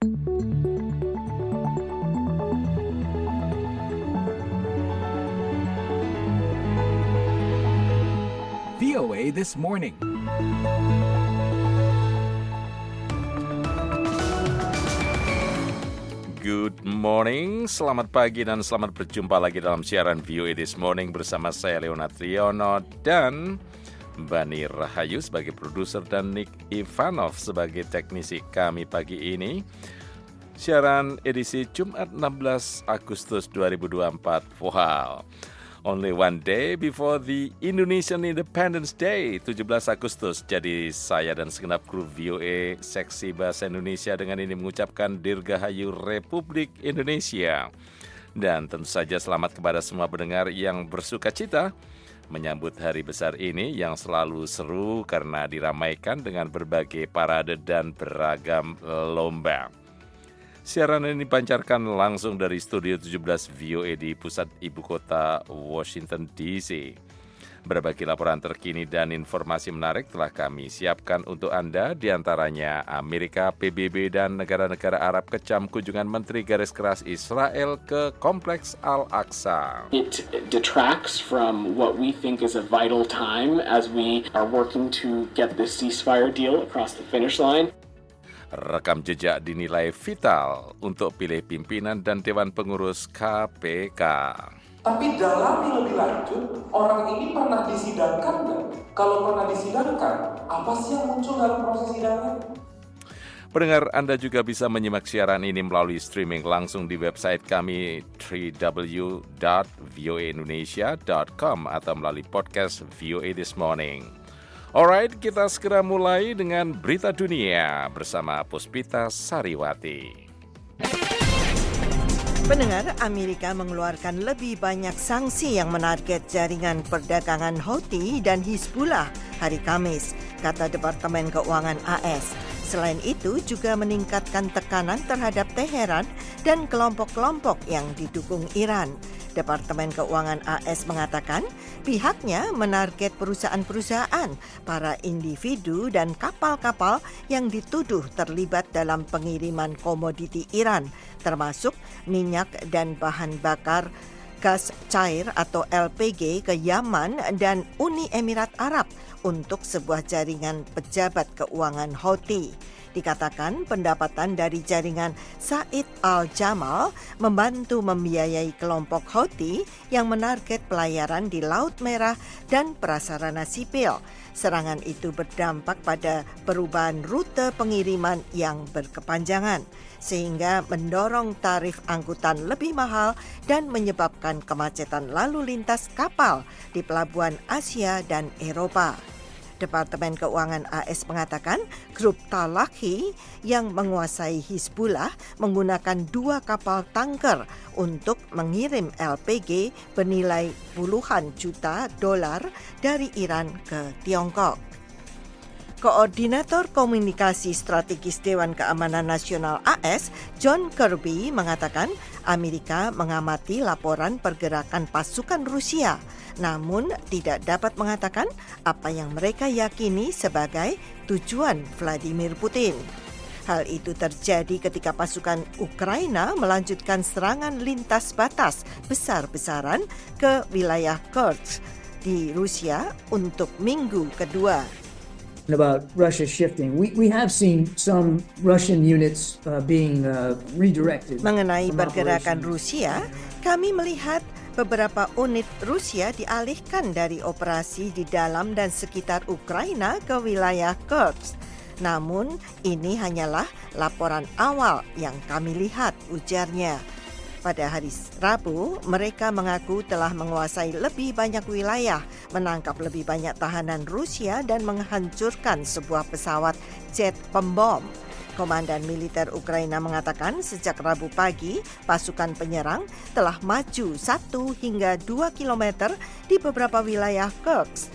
VOA This Morning. Good morning, selamat pagi dan selamat berjumpa lagi dalam siaran VOA This Morning bersama saya Leonard Triono dan Bani Rahayu sebagai produser dan Nick Ivanov sebagai teknisi kami pagi ini. Siaran edisi Jumat 16 Agustus 2024. Wow. Only one day before the Indonesian Independence Day, 17 Agustus. Jadi saya dan segenap kru VOA Seksi Bahasa Indonesia dengan ini mengucapkan Dirgahayu Republik Indonesia. Dan tentu saja selamat kepada semua pendengar yang bersuka cita menyambut hari besar ini yang selalu seru karena diramaikan dengan berbagai parade dan beragam lomba. Siaran ini dipancarkan langsung dari Studio 17 VOA di pusat ibu kota Washington DC. Berbagai laporan terkini dan informasi menarik telah kami siapkan untuk Anda, diantaranya Amerika, PBB, dan negara-negara Arab kecam kunjungan Menteri Garis Keras Israel ke Kompleks Al-Aqsa. It detracts from what we think is a vital time as we are working to get this ceasefire deal across the finish line. Rekam jejak dinilai vital untuk pilih pimpinan dan Dewan Pengurus KPK. Tapi dalami lebih lanjut, orang ini pernah disidangkan nggak? Kalau pernah disidangkan, apa sih yang muncul dalam proses sidangnya? Pendengar, Anda juga bisa menyimak siaran ini melalui streaming langsung di website kami www.voaindonesia.com atau melalui podcast VOA This Morning. Alright, kita segera mulai dengan berita dunia bersama Puspita Sariwati. Pendengar, Amerika mengeluarkan lebih banyak sanksi yang menarget jaringan perdagangan Houthi dan Hizbullah hari Kamis, kata Departemen Keuangan AS. Selain itu, juga meningkatkan tekanan terhadap Teheran dan kelompok-kelompok yang didukung Iran. Departemen Keuangan AS mengatakan pihaknya menarget perusahaan-perusahaan, para individu dan kapal-kapal yang dituduh terlibat dalam pengiriman komoditi Iran, termasuk minyak dan bahan bakar gas cair atau LPG ke Yaman dan Uni Emirat Arab untuk sebuah jaringan pejabat keuangan Houthi. Dikatakan pendapatan dari jaringan Said Al-Jamal membantu membiayai kelompok Houthi yang menarget pelayaran di Laut Merah dan prasarana sipil. Serangan itu berdampak pada perubahan rute pengiriman yang berkepanjangan, sehingga mendorong tarif angkutan lebih mahal dan menyebabkan kemacetan lalu lintas kapal di pelabuhan Asia dan Eropa. Departemen Keuangan AS mengatakan grup Talakhi yang menguasai Hizbullah menggunakan 2 kapal tanker untuk mengirim LPG bernilai puluhan juta dolar dari Iran ke Tiongkok. Koordinator Komunikasi Strategis Dewan Keamanan Nasional AS, John Kirby, mengatakan Amerika mengamati laporan pergerakan pasukan Rusia, namun tidak dapat mengatakan apa yang mereka yakini sebagai tujuan Vladimir Putin. Hal itu terjadi ketika pasukan Ukraina melanjutkan serangan lintas batas besar-besaran ke wilayah Kursk di Rusia untuk minggu kedua. About Russia shifting, we have seen some Russian units being redirected. Mengenai pergerakan Rusia, kami melihat beberapa unit Rusia dialihkan dari operasi di dalam dan sekitar Ukraina ke wilayah Kursk. Namun, ini hanyalah laporan awal yang kami lihat, ujarnya. Pada hari Rabu, mereka mengaku telah menguasai lebih banyak wilayah, menangkap lebih banyak tahanan Rusia dan menghancurkan sebuah pesawat jet pembom. Komandan militer Ukraina mengatakan sejak Rabu pagi, pasukan penyerang telah maju 1 hingga 2 kilometer di beberapa wilayah Kursk.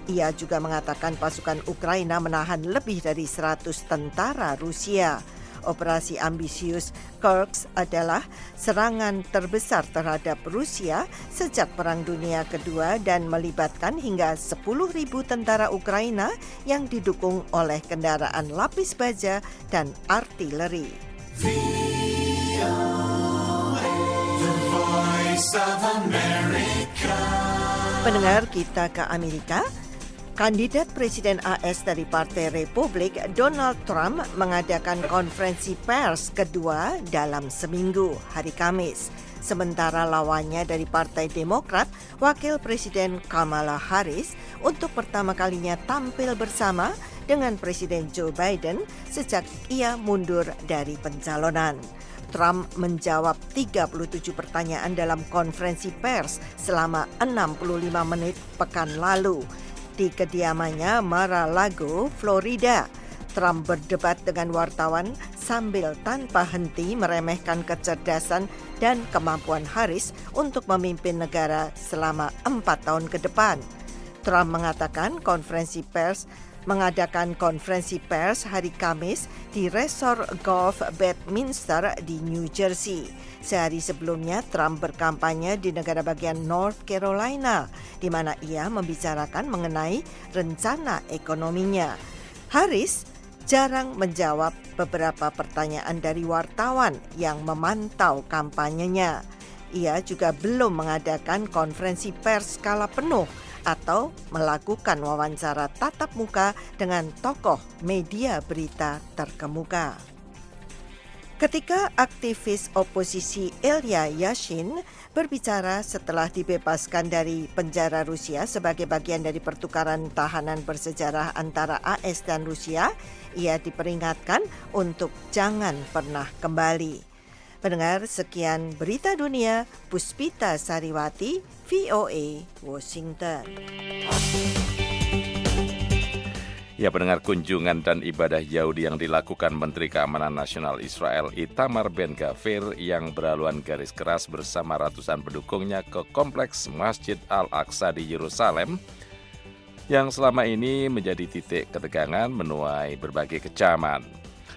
Ia juga mengatakan pasukan Ukraina menahan lebih dari 100 tentara Rusia. Operasi ambisius Kursk adalah serangan terbesar terhadap Rusia sejak Perang Dunia Kedua dan melibatkan hingga 10.000 tentara Ukraina yang didukung oleh kendaraan lapis baja dan artileri. Pendengar, kita ke Amerika. Kandidat Presiden AS dari Partai Republik, Donald Trump, mengadakan konferensi pers kedua dalam seminggu, hari Kamis. Sementara lawannya dari Partai Demokrat, Wakil Presiden Kamala Harris, untuk pertama kalinya tampil bersama dengan Presiden Joe Biden sejak ia mundur dari pencalonan. Trump menjawab 37 pertanyaan dalam konferensi pers selama 65 menit pekan lalu di kediamannya Mar-a-Lago, Florida. Trump berdebat dengan wartawan sambil tanpa henti meremehkan kecerdasan dan kemampuan Harris untuk memimpin negara selama 4 tahun ke depan. Trump mengadakan konferensi pers hari Kamis di Resort Golf Bedminster di New Jersey. Sehari sebelumnya, Trump berkampanye di negara bagian North Carolina, di mana ia membicarakan mengenai rencana ekonominya. Harris jarang menjawab beberapa pertanyaan dari wartawan yang memantau kampanyenya. Ia juga belum mengadakan konferensi pers skala penuh atau melakukan wawancara tatap muka dengan tokoh media berita terkemuka. Ketika aktivis oposisi Ilya Yashin berbicara setelah dibebaskan dari penjara Rusia sebagai bagian dari pertukaran tahanan bersejarah antara AS dan Rusia, ia diperingatkan untuk jangan pernah kembali. Pendengar, sekian berita dunia, Puspita Sariwati, VOA, Washington. Ya, pendengar, kunjungan dan ibadah Yahudi yang dilakukan Menteri Keamanan Nasional Israel Itamar Ben-Gvir yang berhaluan garis keras bersama ratusan pendukungnya ke kompleks Masjid Al-Aqsa di Yerusalem yang selama ini menjadi titik ketegangan menuai berbagai kecaman.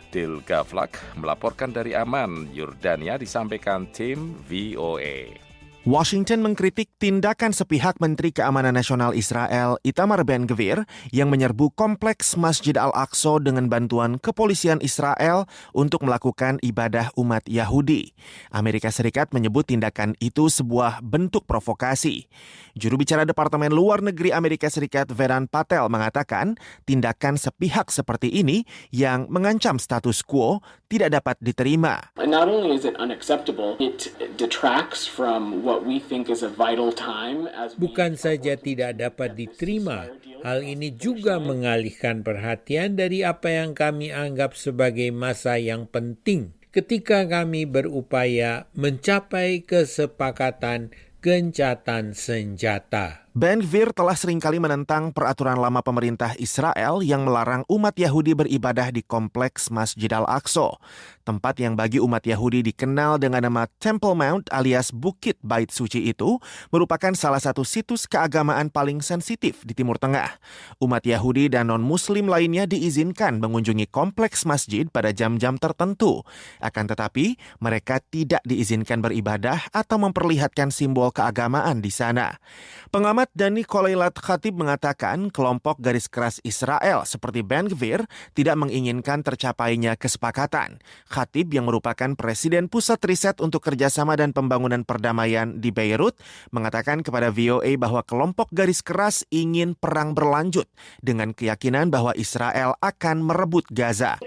Dil Gavlak melaporkan dari Amman, Yordania, disampaikan tim VOA. Washington mengkritik tindakan sepihak Menteri Keamanan Nasional Israel Itamar Ben-Gvir yang menyerbu kompleks Masjid Al-Aqsa dengan bantuan kepolisian Israel untuk melakukan ibadah umat Yahudi. Amerika Serikat menyebut tindakan itu sebuah bentuk provokasi. Juru bicara Departemen Luar Negeri Amerika Serikat Vedant Patel mengatakan tindakan sepihak seperti ini yang mengancam status quo tidak dapat diterima. Not only is it unacceptable, it detracts from what we think is a vital time as we... Bukan saja tidak dapat diterima, hal ini juga mengalihkan perhatian dari apa yang kami anggap sebagai masa yang penting ketika kami berupaya mencapai kesepakatan gencatan senjata. Ben-Gvir telah seringkali menentang peraturan lama pemerintah Israel yang melarang umat Yahudi beribadah di kompleks Masjid Al-Aqsa, tempat yang bagi umat Yahudi dikenal dengan nama Temple Mount alias Bukit Bait Suci itu merupakan salah satu situs keagamaan paling sensitif di Timur Tengah. Umat Yahudi dan non-Muslim lainnya diizinkan mengunjungi kompleks masjid pada jam-jam tertentu. Akan tetapi, mereka tidak diizinkan beribadah atau memperlihatkan simbol keagamaan di sana. Pengamat Dani Koleilat Khatib mengatakan kelompok garis keras Israel seperti Ben-Gvir tidak menginginkan tercapainya kesepakatan. Khatib yang merupakan Presiden Pusat Riset untuk Kerjasama dan Pembangunan Perdamaian di Beirut mengatakan kepada VOA bahwa kelompok garis keras ingin perang berlanjut dengan keyakinan bahwa Israel akan merebut Gaza.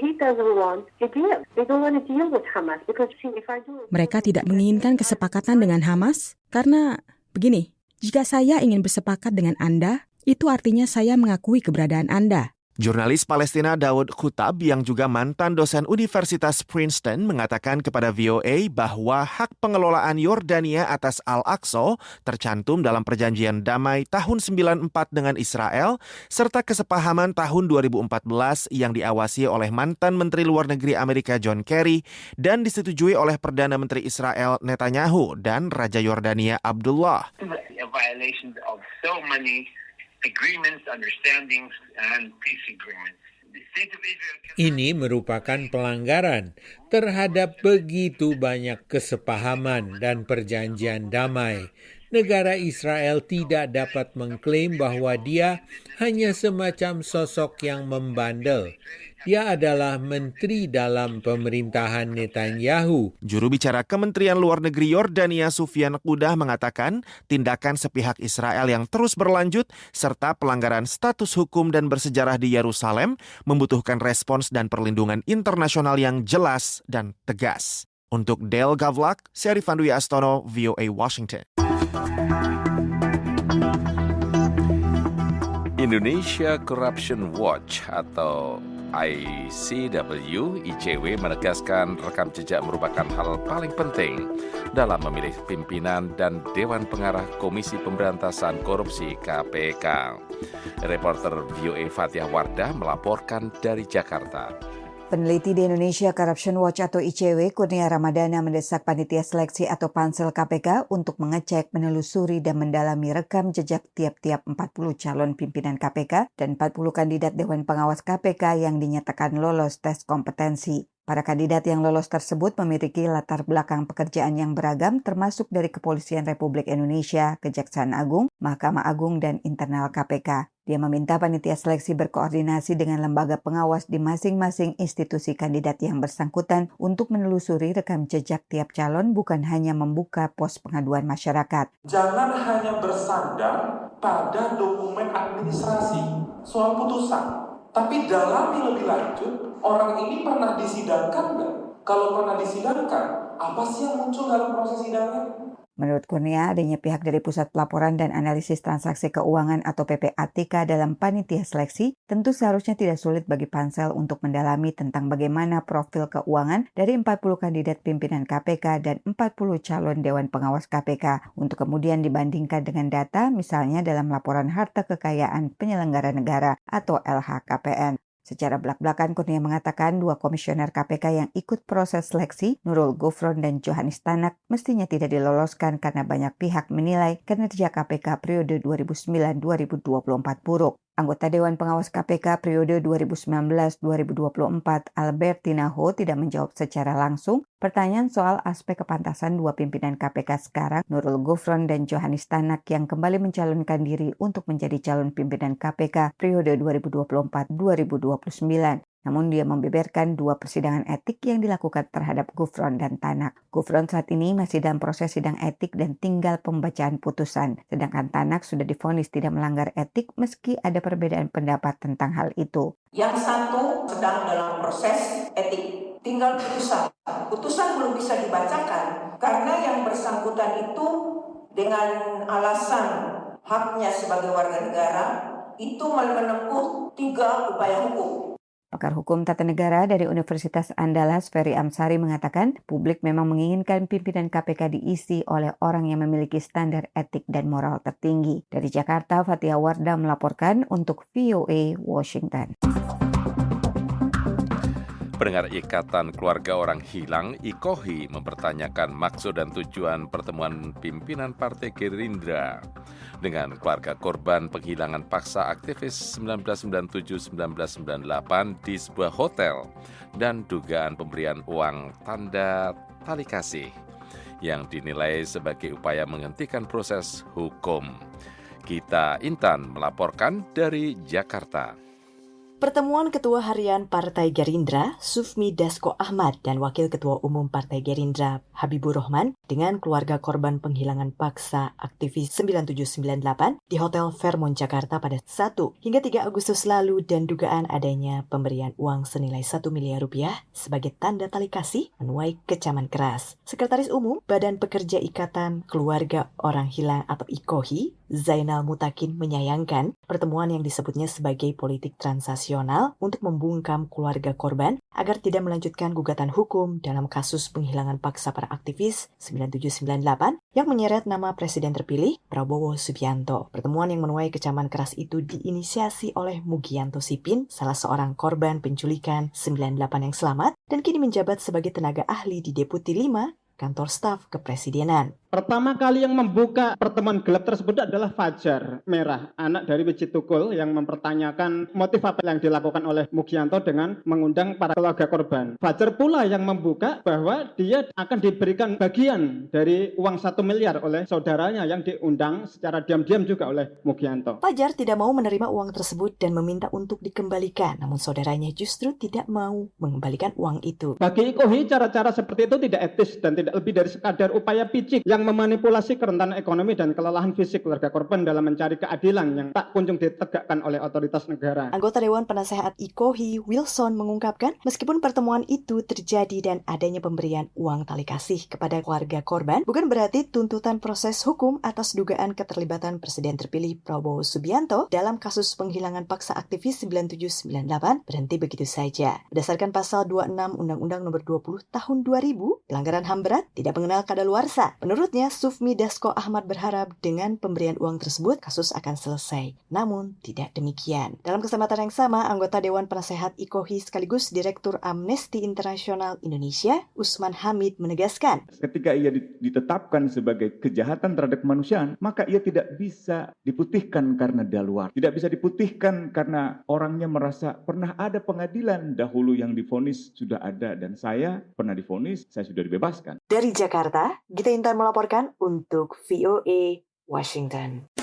Mereka tidak menginginkan kesepakatan dengan Hamas karena begini. Jika saya ingin bersepakat dengan Anda, itu artinya saya mengakui keberadaan Anda. Jurnalis Palestina Daud Khutab yang juga mantan dosen Universitas Princeton mengatakan kepada VOA bahwa hak pengelolaan Yordania atas Al-Aqsa tercantum dalam perjanjian damai tahun 94 dengan Israel serta kesepahaman tahun 2014 yang diawasi oleh mantan Menteri Luar Negeri Amerika John Kerry dan disetujui oleh Perdana Menteri Israel Netanyahu dan Raja Yordania Abdullah. Violations of so many agreements, understandings, and peace agreements. Ini merupakan pelanggaran terhadap begitu banyak kesepahaman dan perjanjian damai negara Israel tidak dapat mengklaim bahwa dia hanya semacam sosok yang membandel. Dia adalah menteri dalam pemerintahan Netanyahu. Juru bicara Kementerian Luar Negeri Yordania Sufyan Qudah mengatakan tindakan sepihak Israel yang terus berlanjut serta pelanggaran status hukum dan bersejarah di Yerusalem membutuhkan respons dan perlindungan internasional yang jelas dan tegas. Untuk Del Gavlak, saya Rifan Dwi Astono, VOA Washington. Indonesia Corruption Watch atau ICW menegaskan rekam jejak merupakan hal paling penting dalam memilih pimpinan dan Dewan Pengarah Komisi Pemberantasan Korupsi KPK. Reporter VOA Fathia Wardah melaporkan dari Jakarta. Peneliti di Indonesia Corruption Watch atau ICW, Kurnia Ramadana mendesak panitia seleksi atau pansel KPK untuk mengecek, menelusuri, dan mendalami rekam jejak tiap-tiap 40 calon pimpinan KPK dan 40 kandidat Dewan Pengawas KPK yang dinyatakan lolos tes kompetensi. Para kandidat yang lolos tersebut memiliki latar belakang pekerjaan yang beragam termasuk dari Kepolisian Republik Indonesia, Kejaksaan Agung, Mahkamah Agung, dan internal KPK. Dia meminta panitia seleksi berkoordinasi dengan lembaga pengawas di masing-masing institusi kandidat yang bersangkutan untuk menelusuri rekam jejak tiap calon, bukan hanya membuka pos pengaduan masyarakat. Jangan hanya bersandar pada dokumen administrasi soal putusan, tapi dalami lebih lanjut, orang ini pernah disidangkan nggak? Kalau pernah disidangkan, apa sih yang muncul dalam proses sidangnya? Menurut Kurnia, adanya pihak dari Pusat Pelaporan dan Analisis Transaksi Keuangan atau PPATK dalam panitia seleksi tentu seharusnya tidak sulit bagi pansel untuk mendalami tentang bagaimana profil keuangan dari 40 kandidat pimpinan KPK dan 40 calon Dewan Pengawas KPK untuk kemudian dibandingkan dengan data misalnya dalam laporan harta kekayaan penyelenggara negara atau LHKPN. Secara belak-belakan, Kurnia mengatakan 2 komisioner KPK yang ikut proses seleksi, Nurul Gufron dan Johannes Tanak, mestinya tidak diloloskan karena banyak pihak menilai kinerja KPK periode 2009-2024 buruk. Anggota Dewan Pengawas KPK periode 2019-2024, Albertina Ho, tidak menjawab secara langsung pertanyaan soal aspek kepantasan 2 pimpinan KPK sekarang, Nurul Gufron dan Johannes Tanak, yang kembali mencalonkan diri untuk menjadi calon pimpinan KPK periode 2024-2029. Namun dia membeberkan 2 persidangan etik yang dilakukan terhadap Gufron dan Tanak. Gufron saat ini masih dalam proses sidang etik dan tinggal pembacaan putusan. Sedangkan Tanak sudah divonis tidak melanggar etik meski ada perbedaan pendapat tentang hal itu. Yang satu sedang dalam proses etik. Tinggal putusan. Putusan belum bisa dibacakan karena yang bersangkutan itu dengan alasan haknya sebagai warga negara itu menempuh 3 upaya hukum. Pakar Hukum Tata Negara dari Universitas Andalas, Ferry Amsari, mengatakan publik memang menginginkan pimpinan KPK diisi oleh orang yang memiliki standar etik dan moral tertinggi. Dari Jakarta, Fathia Wardah melaporkan untuk VOA Washington. Pendengar Ikatan Keluarga Orang Hilang (IKOHI) mempertanyakan maksud dan tujuan pertemuan pimpinan Partai Gerindra dengan keluarga korban penghilangan paksa aktivis 1997-1998 di sebuah hotel dan dugaan pemberian uang tanda tali kasih yang dinilai sebagai upaya menghentikan proses hukum. Gita Intan melaporkan dari Jakarta. Pertemuan Ketua Harian Partai Gerindra, Sufmi Dasko Ahmad, dan Wakil Ketua Umum Partai Gerindra, Habibur Rahman, dengan keluarga korban penghilangan paksa aktivis 9798 di Hotel Fairmont Jakarta pada 1 hingga 3 Agustus lalu dan dugaan adanya pemberian uang senilai 1 miliar rupiah sebagai tanda tali kasih menuai kecaman keras. Sekretaris Umum Badan Pekerja Ikatan Keluarga Orang Hilang atau IKOHI, Zainal Mutakin, menyayangkan pertemuan yang disebutnya sebagai politik transasional untuk membungkam keluarga korban agar tidak melanjutkan gugatan hukum dalam kasus penghilangan paksa para aktivis 9798 yang menyeret nama Presiden terpilih Prabowo Subianto. Pertemuan yang menuai kecaman keras itu diinisiasi oleh Mugianto Sipin, salah seorang korban penculikan 98 yang selamat dan kini menjabat sebagai tenaga ahli di Deputi 5 Kantor Staf Kepresidenan. Pertama kali yang membuka pertemuan gelap tersebut adalah Fajar Merah, anak dari Wiji Tukul yang mempertanyakan motif apa yang dilakukan oleh Mugianto dengan mengundang para keluarga korban. Fajar pula yang membuka bahwa dia akan diberikan bagian dari uang 1 miliar oleh saudaranya yang diundang secara diam-diam juga oleh Mugianto. Fajar tidak mau menerima uang tersebut dan meminta untuk dikembalikan, namun saudaranya justru tidak mau mengembalikan uang itu. Bagi Ikohi, cara-cara seperti itu tidak etis dan tidak lebih dari sekadar upaya picik yang memanipulasi kerentanan ekonomi dan kelelahan fisik keluarga korban dalam mencari keadilan yang tak kunjung ditegakkan oleh otoritas negara. Anggota Dewan Penasehat Ikohi, Wilson, mengungkapkan meskipun pertemuan itu terjadi dan adanya pemberian uang tali kasih kepada keluarga korban, bukan berarti tuntutan proses hukum atas dugaan keterlibatan Presiden terpilih Prabowo Subianto dalam kasus penghilangan paksa aktivis 9798 berhenti begitu saja. Berdasarkan pasal 26 Undang-Undang Nomor 20 Tahun 2000, pelanggaran HAM berat tidak mengenal kadaluarsa. Menurutnya, Sufmi Dasko Ahmad berharap dengan pemberian uang tersebut kasus akan selesai. Namun, tidak demikian. Dalam kesempatan yang sama, anggota Dewan Penasehat Ikohi sekaligus Direktur Amnesty International Indonesia, Usman Hamid, menegaskan, ketika ia ditetapkan sebagai kejahatan terhadap kemanusiaan, maka ia tidak bisa diputihkan karena daluar. Tidak bisa diputihkan karena orangnya merasa pernah ada pengadilan dahulu yang divonis sudah ada dan saya pernah divonis, saya sudah dibebaskan. Dari Jakarta, Gita Intan melaporkan untuk VOA Washington.